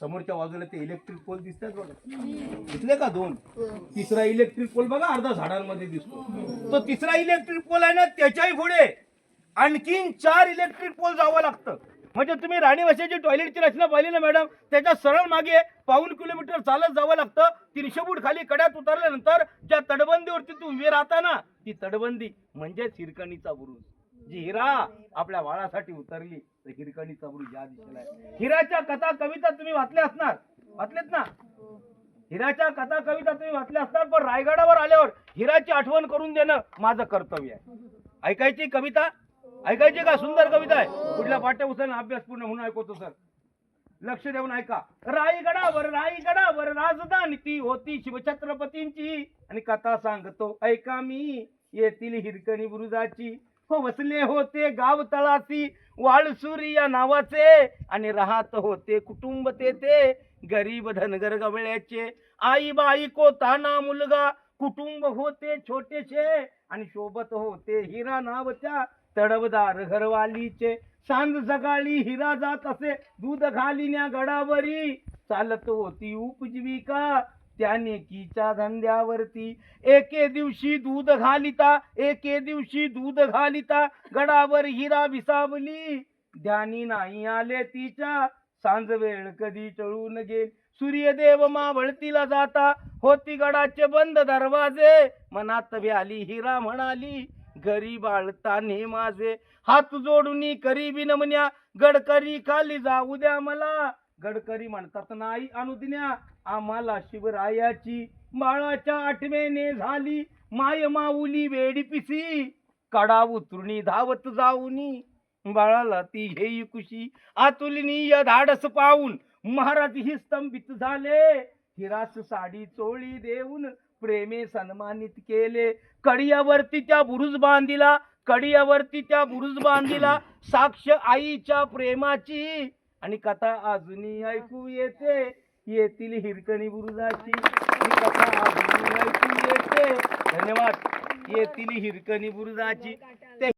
समोरच्या बाजूला ते इलेक्ट्रिक पोल दिसतात बघा, दिसले का दोन? तिसरा इलेक्ट्रिक पोल बघा अर्धा झाडांमध्ये दिसतो. तो तिसरा इलेक्ट्रिक पोल आहे ना, त्याच्याही पुढे आणखीन 4 इलेक्ट्रिक पोल जावं लागतं. म्हणजे तुम्ही राणी वसाची टॉयलेटची रचना पाहिली ना मॅडम, त्याच्या सरळ मागे 1.25 किलोमीटर चालत जावं लागतं. 300 फूट खाली कड्यात उतरल्यानंतर ज्या तटबंदीवरती तू उभे राहता ना, ती तटबंदी म्हणजे हिरकणीचा बुरुज. जी हिरा आपल्या वाळासाठी उतरली तर हिरकणीचा बुरुज या दिशेला आहे. हिराच्या कथा कविता तुम्ही वाचलेत ना? हिराच्या कथा कविता तुम्ही वाचल्या असणार, पण रायगडावर आल्यावर हिराची आठवण करून देणं माझं कर्तव्य आहे. ऐकायची कविता? ऐकायची का? सुंदर कविता आहे. कुठल्या पाठ्यपुस्तकाने अभ्यास पूर्ण म्हणून ऐकवतो सर, लक्ष देऊन ऐका. रायगडावर राजधानी ती होती शिवछत्रपतींची, आणि कथा सांगतो ऐका मी येथील हिरकणी बुरुजाची. हो वसले होते गाव तळाशी वाळसुरी या नावाचे, आणि राहत होते कुटुंब तेथे गरीब धनगर गवळ्याचे. आई बाई को ताना मुलगा कुटुंब होते छोटेसे, आणि सोबत होते हिरा नावच्या तडवदार घरवालीचे. सांज सकाळी हिरा जात असे दूध घालिन्या गडावरी, चालत होती उपजीविका त्याने कीच्या धंद्यावरती. एके दिवशी दूध घालिता गडावर हिरा विसावली, ध्यानी नाही आले तिच्या सांज वेळ कधी टळून गेली. सूर्यदेव मावळतीला जाता होती गडाचे बंद दरवाजे, मनात व्याली हिरा म्हणाली घरी बाळताने माझे. हात जोडून करी विनमण्या गडकरी खाली जाऊ द्या मला. गडकरी म्हणतात नाही अनुज्ञा आम्हाला शिवरायाची. बाळाच्या आठवेने झाली माय माऊली वेडी पिसी, कडा उतरुणी धावत जाऊनी बाळाला ती घेई कुशी. आतुलनीय धाडस पाहून महाराज ही स्तंभित झाले, हिरास साडी चोळी देऊन प्रेमे सन्मानित केले. कडियावरती त्या बुरुज बांधिला साक्ष आईच्या प्रेमाची, आणि कथा अजूनही ऐकू येते येथील हिरकणी बुरुजाची. ही कथा अजूनही ऐकू येते, धन्यवाद, येथील हिरकणी बुरुजाची.